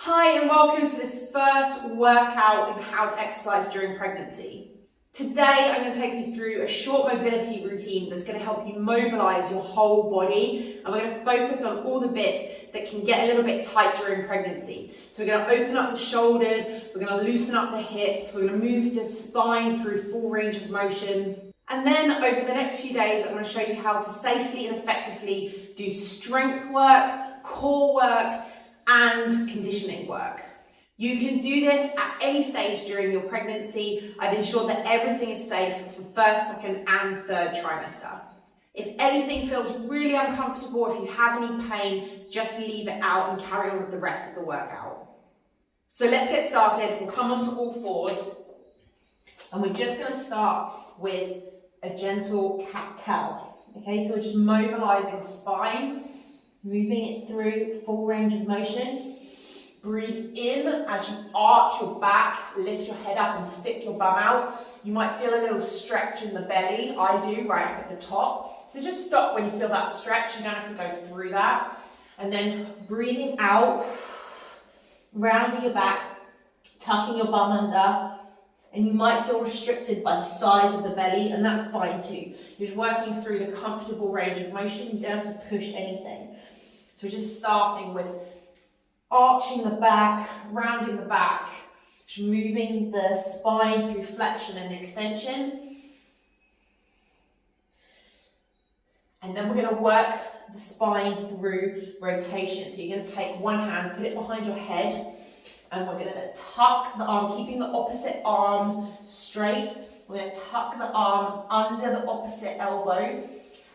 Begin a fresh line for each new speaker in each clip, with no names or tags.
Hi and welcome to this first workout in how to exercise during pregnancy. Today I'm going to take you through a short mobility routine that's going to help you mobilize your whole body, and we're going to focus on all the bits that can get a little bit tight during pregnancy. So we're going to open up the shoulders, we're going to loosen up the hips, we're going to move the spine through full range of motion. And then over the next few days I'm going to show you how to safely and effectively do strength work, core work, and conditioning work. You can do this at any stage during your pregnancy. I've ensured that everything is safe for first, second, and third trimester. If anything feels really uncomfortable, if you have any pain, just leave it out and carry on with the rest of the workout. So let's get started. We'll come onto all fours, and we're just going to start with a gentle cat-cow. Okay, so we're just mobilizing the spine, moving it through full range of motion. Breathe in as you arch your back, lift your head up and stick your bum out. You might feel a little stretch in the belly. I do, right up at the top. So just stop when you feel that stretch. You don't have to go through that. And then breathing out, rounding your back, tucking your bum under. And you might feel restricted by the size of the belly, and that's fine too. You're just working through the comfortable range of motion. You don't have to push anything. So we're just starting with arching the back, rounding the back, just moving the spine through flexion and extension. And then we're going to work the spine through rotation. So you're going to take one hand, put it behind your head, and we're going to tuck the arm, keeping the opposite arm straight. We're going to tuck the arm under the opposite elbow,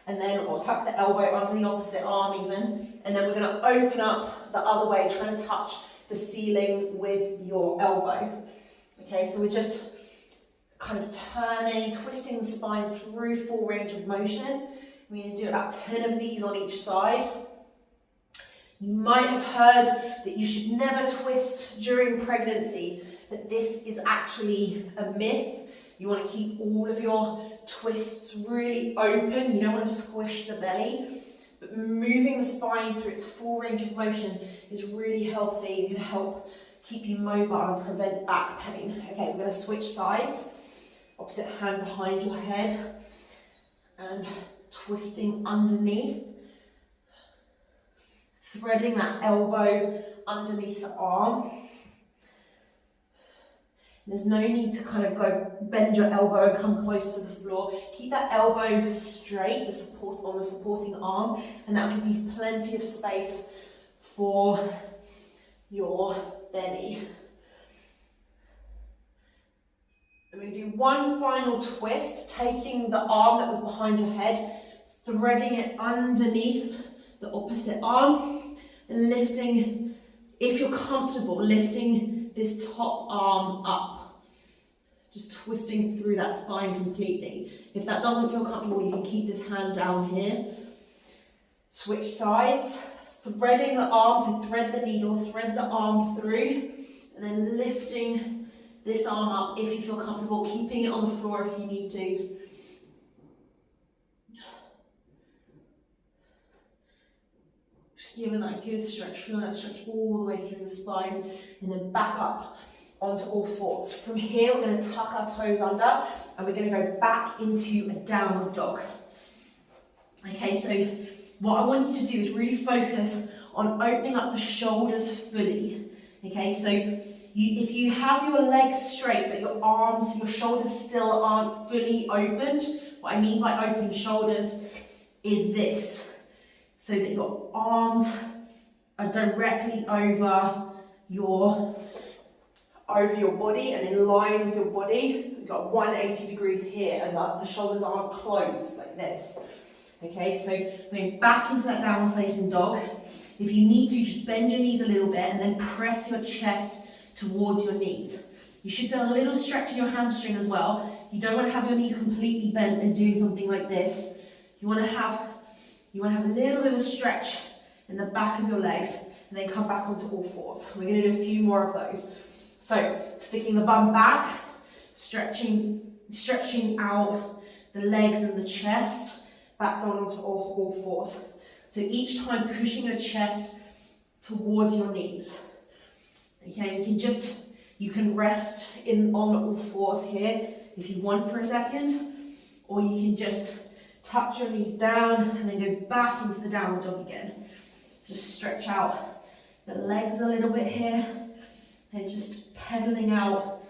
and then, or tuck the elbow under the opposite arm even, and then we're going to open up the other way, trying to touch the ceiling with your elbow. Okay, so we're just kind of turning, twisting the spine through full range of motion. We're going to do about 10 of these on each side. You might have heard that you should never twist during pregnancy, but this is actually a myth. You want to keep all of your twists really open. You don't want to squish the belly, but moving the spine through its full range of motion is really healthy. It can help keep you mobile and prevent back pain. Okay, we're going to switch sides. Opposite hand behind your head and twisting underneath. Threading that elbow underneath the arm. There's no need to kind of go bend your elbow and come close to the floor. Keep that elbow straight, the support on the supporting arm, and that will give you plenty of space for your belly. And we do one final twist, taking the arm that was behind your head, threading it underneath the opposite arm, and lifting, if you're comfortable, lifting this top arm up, just twisting through that spine completely. If that doesn't feel comfortable, you can keep this hand down here. Switch sides, threading the arm, so thread the needle, thread the arm through, and then lifting this arm up if you feel comfortable, keeping it on the floor if you need to. Giving that good stretch, feeling that stretch all the way through the spine, and then back up onto all fours. From here, we're going to tuck our toes under, and we're going to go back into a downward dog. Okay, so what I want you to do is really focus on opening up the shoulders fully. Okay, so if you have your legs straight, but your arms, your shoulders still aren't fully opened, what I mean by open shoulders is this. So that your arms are directly over your body and in line with your body. You've got 180 degrees here, and the shoulders aren't closed like this. Okay, so going back into that downward facing dog. If you need to, just bend your knees a little bit and then press your chest towards your knees. You should feel a little stretch in your hamstring as well. You don't want to have your knees completely bent and doing something like this. You want to have a little bit of a stretch in the back of your legs, and then come back onto all fours. We're going to do a few more of those. So, sticking the bum back, stretching out the legs and the chest, back down onto all fours. So each time pushing your chest towards your knees. Okay, you can rest on all fours here if you want for a second, or you can just tuck your knees down and then go back into the downward dog again. Just stretch out the legs a little bit here and just pedaling out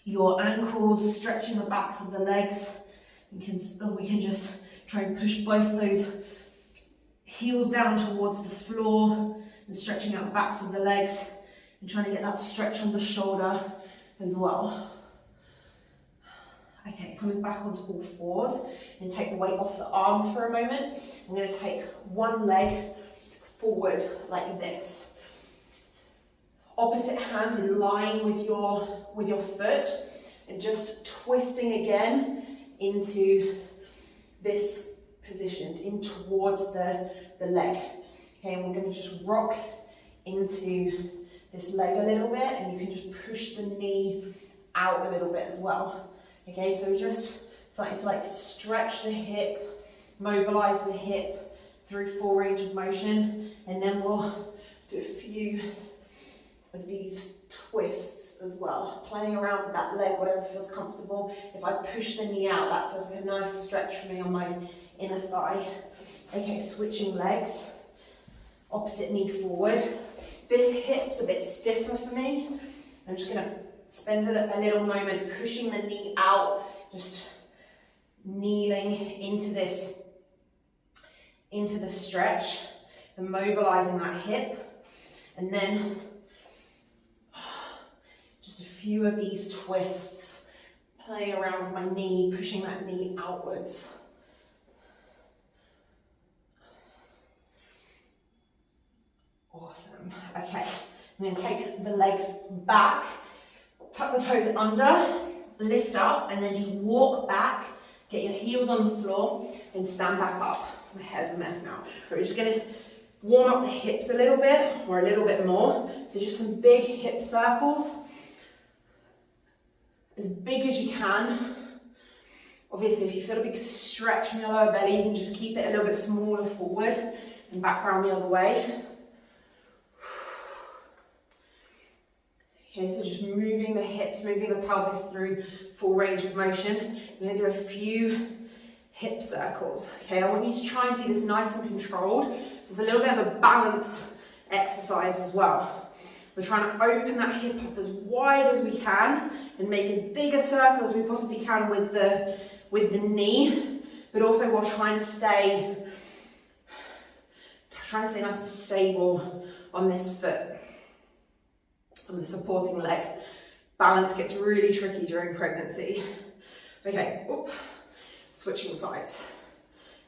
your ankles, stretching the backs of the legs. We can just try and push both those heels down towards the floor and stretching out the backs of the legs and trying to get that stretch on the shoulder as well. Okay, coming back onto all fours and take the weight off the arms for a moment. I'm going to take one leg forward like this. Opposite hand in line with your foot and just twisting again into this position, in towards the leg. Okay, and we're going to just rock into this leg a little bit, and you can just push the knee out a little bit as well. Okay, so we're just starting to like stretch the hip, mobilize the hip through full range of motion, and then we'll do a few of these twists as well, playing around with that leg, whatever feels comfortable. If I push the knee out, that feels like a nice stretch for me on my inner thigh. Okay, switching legs, opposite knee forward. This hip's a bit stiffer for me. I'm just gonna spend a little moment pushing the knee out, just kneeling into the stretch and mobilizing that hip. And then just a few of these twists, playing around with my knee, pushing that knee outwards. Awesome. Okay, I'm going to take the legs back, tuck the toes under, lift up, and then just walk back, get your heels on the floor, and stand back up. My hair's a mess now. We're just going to warm up the hips a little bit, or a little bit more. So just some big hip circles, as big as you can. Obviously, if you feel a big stretch in your lower belly, you can just keep it a little bit smaller forward and back around the other way. Okay, so just moving the hips, moving the pelvis through full range of motion. I'm going to do a few hip circles. Okay, I want you to try and do this nice and controlled. Just a little bit of a balance exercise as well. We're trying to open that hip up as wide as we can and make as big a circle as we possibly can with the knee, but also while trying to stay nice and stable on this foot. On the supporting leg. Balance gets really tricky during pregnancy. Okay, switching sides.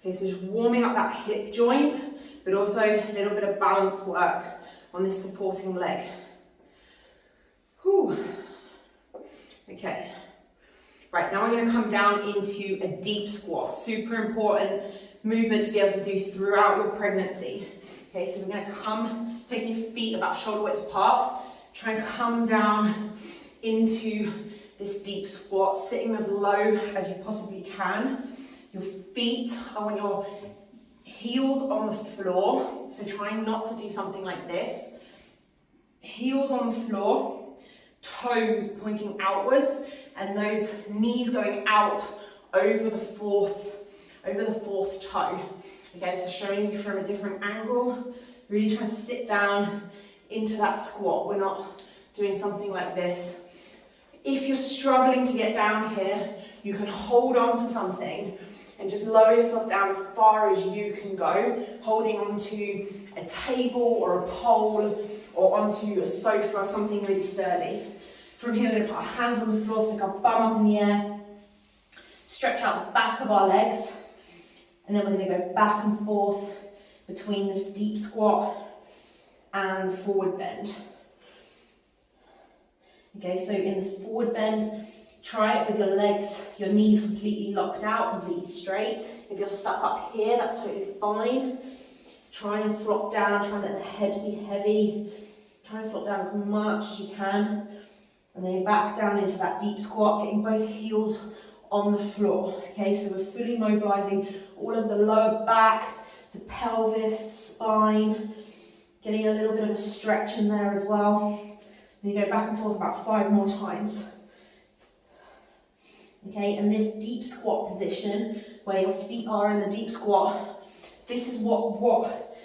Okay, so just warming up that hip joint, but also a little bit of balance work on this supporting leg. Whew. Okay, right, now we're going to come down into a deep squat. Super important movement to be able to do throughout your pregnancy. Okay, so we're going to come, taking your feet about shoulder width apart. Try and come down into this deep squat, sitting as low as you possibly can. Your feet, I want your heels on the floor, so trying not to do something like this. Heels on the floor, toes pointing outwards, and those knees going out over the fourth toe. Okay, so showing you from a different angle, really trying to sit down into that squat. We're not doing something like this. If you're struggling to get down here, you can hold on to something and just lower yourself down as far as you can go, holding onto a table or a pole or onto a sofa or something really sturdy. From here, we're going to put our hands on the floor, stick our bum up in the air, stretch out the back of our legs, and then we're going to go back and forth between this deep squat and forward bend. Okay, so in this forward bend, try it with your legs, your knees completely locked out, completely straight. If you're stuck up here, that's totally fine. Try and flop down, try and let the head be heavy. Try and flop down as much as you can. And then back down into that deep squat, getting both heels on the floor. Okay, so we're fully mobilizing all of the lower back, the pelvis, the spine, Getting a little bit of a stretch in there as well. And you go back and forth about 5 more times. Okay, and this deep squat position, where your feet are in the deep squat, this is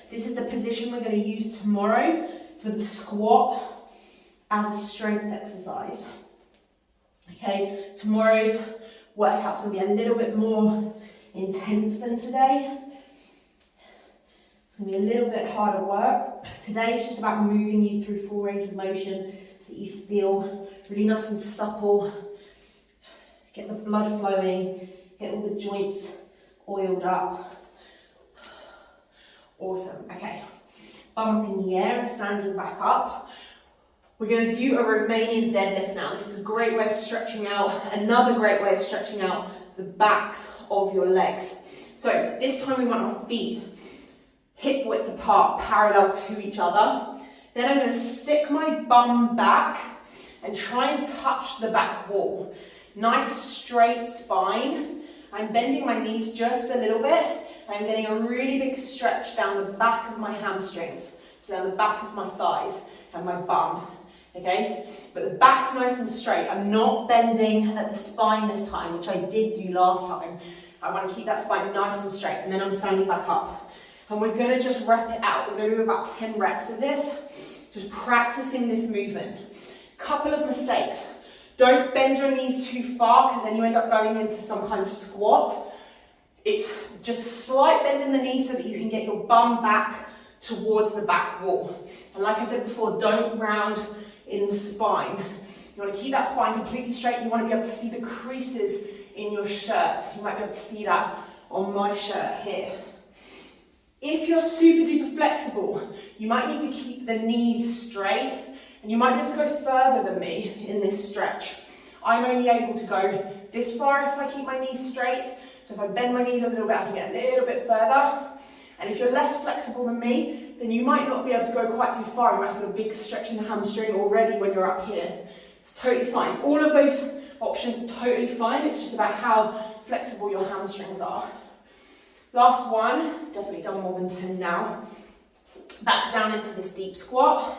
this is the position we're going to use tomorrow for the squat as a strength exercise. Okay, tomorrow's workout's going to be a little bit more intense than today. It's going to be a little bit harder work. Today it's just about moving you through full range of motion so that you feel really nice and supple. Get the blood flowing, get all the joints oiled up. Awesome, okay. Bum up in the air and standing back up. We're going to do a Romanian deadlift now. This is a great way of stretching out, another great way of stretching out the backs of your legs. So this time we want our feet hip width apart, parallel to each other. Then I'm going to stick my bum back and try and touch the back wall. Nice straight spine. I'm bending my knees just a little bit. I'm getting a really big stretch down the back of my hamstrings, so down the back of my thighs and my bum, okay? But the back's nice and straight. I'm not bending at the spine this time, which I did do last time. I want to keep that spine nice and straight, and then I'm standing back up. And we're going to just rep it out. We're going to do about 10 reps of this, just practicing this movement. Couple of mistakes. Don't bend your knees too far, because then you end up going into some kind of squat. It's just a slight bend in the knees so that you can get your bum back towards the back wall. And like I said before, don't round in the spine. You want to keep that spine completely straight. You want to be able to see the creases in your shirt. You might be able to see that on my shirt here. If you're super duper flexible, you might need to keep the knees straight, and you might be able to go further than me in this stretch. I'm only able to go this far if I keep my knees straight. So if I bend my knees a little bit, I can get a little bit further. And if you're less flexible than me, then you might not be able to go quite too far. You might feel a big stretch in the hamstring already when you're up here. It's totally fine. All of those options are totally fine. It's just about how flexible your hamstrings are. Last one, definitely done more than 10 now. Back down into this deep squat.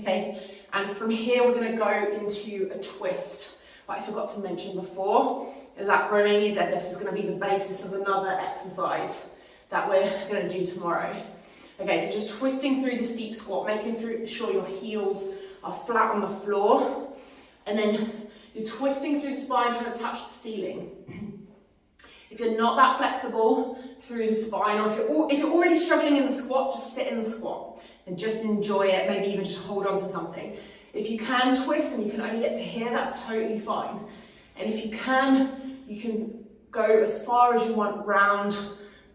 Okay, and from here we're going to go into a twist. What I forgot to mention before is that Romanian deadlift is going to be the basis of another exercise that we're going to do tomorrow. Okay, so just twisting through this deep squat, making sure your heels are flat on the floor, and then you're twisting through the spine, trying to touch the ceiling. If you're not that flexible through the spine, or if you're already struggling in the squat, just sit in the squat and just enjoy it, maybe even just hold on to something. If you can twist and you can only get to here, that's totally fine. And if you can go as far as you want round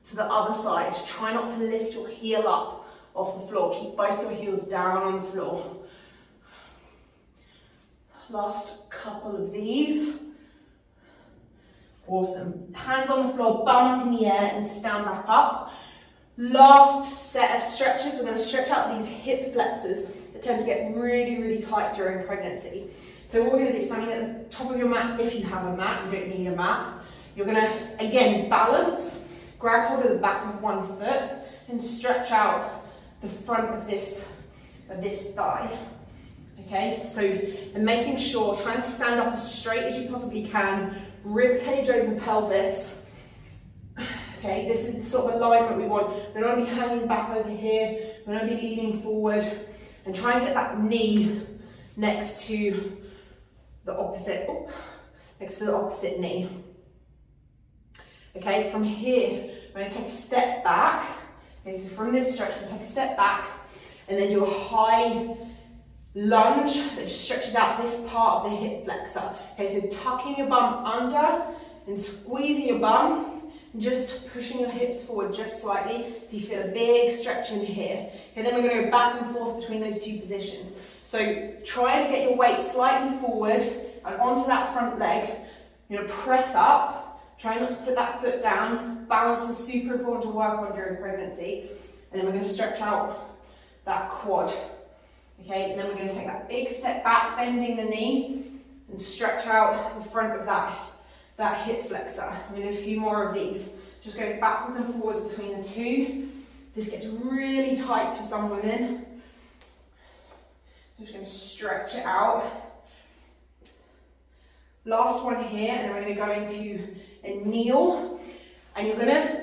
to the other side. Try not to lift your heel up off the floor. Keep both your heels down on the floor. Last couple of these. Awesome. Hands on the floor, bum up in the air and stand back up. Last set of stretches, we're going to stretch out these hip flexors that tend to get really, really tight during pregnancy. So what we're going to do, standing at the top of your mat, if you have a mat, you don't need a mat, you're going to, again, balance, grab hold of the back of one foot and stretch out the front of this thigh. Okay, so and making sure, trying to stand up as straight as you possibly can, rib cage over the pelvis. Okay, this is the sort of alignment we want. We don't want to be hanging back over here. We don't want to be leaning forward, and try and get that knee next to the opposite knee. Okay, from here, we're going to take a step back. Okay, so from this stretch, we're going to take a step back and then do a high lunge that just stretches out this part of the hip flexor. Okay, so tucking your bum under and squeezing your bum and just pushing your hips forward just slightly so you feel a big stretch in here. Okay, then we're going to go back and forth between those two positions. So try to get your weight slightly forward and onto that front leg. You're going to press up. Try not to put that foot down. Balance is super important to work on during pregnancy. And then we're going to stretch out that quad. Okay, and then we're going to take that big step back, bending the knee, and stretch out the front of that hip flexor. I'm going to do a few more of these. Just going backwards and forwards between the This gets really tight for some women. I'm just going to stretch it out. Last one here, and then we're going to go into a kneel. And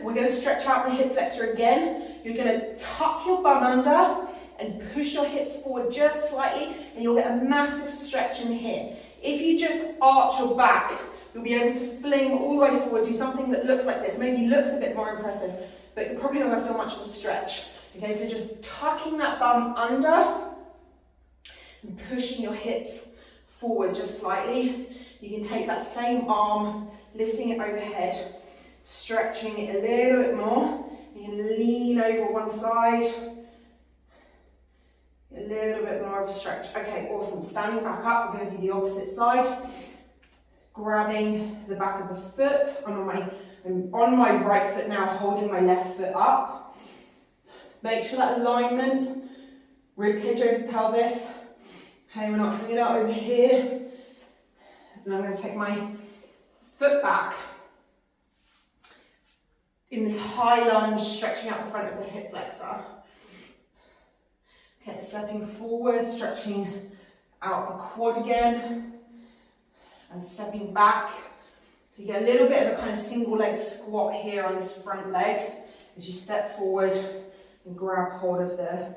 we're going to stretch out the hip flexor again. You're going to tuck your bum under and push your hips forward just slightly, and you'll get a massive stretch in here. If you just arch your back, you'll be able to fling all the way forward, do something that looks like this, maybe looks a bit more impressive, but you're probably not going to feel much of a stretch. Okay, so just tucking that bum under and pushing your hips forward just slightly. You can take that same arm, lifting it overhead, stretching it a little bit more. You can lean over one side. A little bit more of a stretch. Okay, awesome. Standing back up, we're going to do the opposite side. Grabbing the back of the foot. I'm on my right foot now, holding my left foot up. Make sure that alignment, rib cage over pelvis. Okay, we're not hanging out over here. And I'm going to take my foot back in this high lunge, stretching out the front of the hip flexor. Okay, stepping forward, stretching out the quad again, and stepping back. So you get a little bit of a kind of single leg squat here on this front leg as you step forward and grab hold of the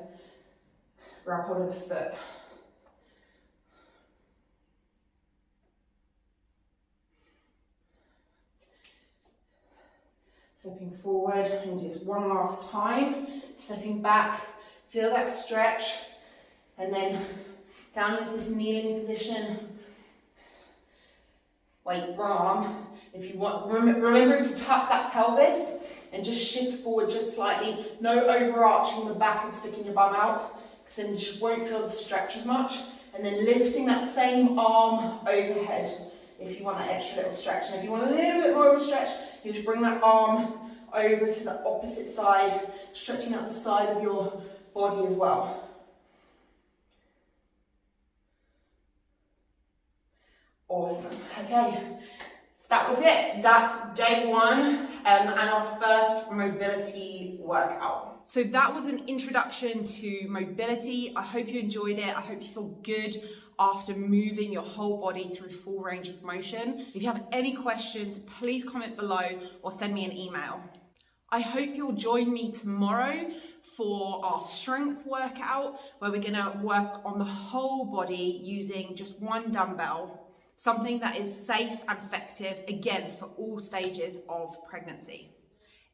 foot. Stepping forward, and just one last time, stepping back, feel that stretch, and then down into this kneeling position. Weight arm, if you want, remembering to tuck that pelvis and just shift forward just slightly, no overarching the back and sticking your bum out, because then you just won't feel the stretch as much, and then lifting that same arm overhead if you want that extra little stretch. And if you want a little bit more of a stretch, you just bring that arm over to the opposite side, stretching out the side of your body as well. Awesome. Okay, that was it. That's day one and our first mobility workout. So that was an introduction to mobility. I hope you enjoyed it. I hope you feel good after moving your whole body through full range of motion. If you have any questions, please comment below or send me an email. I hope you'll join me tomorrow for our strength workout, where we're gonna work on the whole body using just one dumbbell, something that is safe and effective, again, for all stages of pregnancy.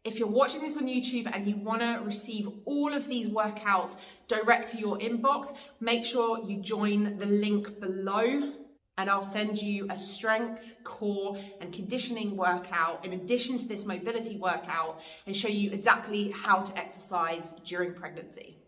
If you're watching this on YouTube and you wanna receive all of these workouts direct to your inbox, make sure you join the link below, and I'll send you a strength, core, and conditioning workout in addition to this mobility workout, and show you exactly how to exercise during pregnancy.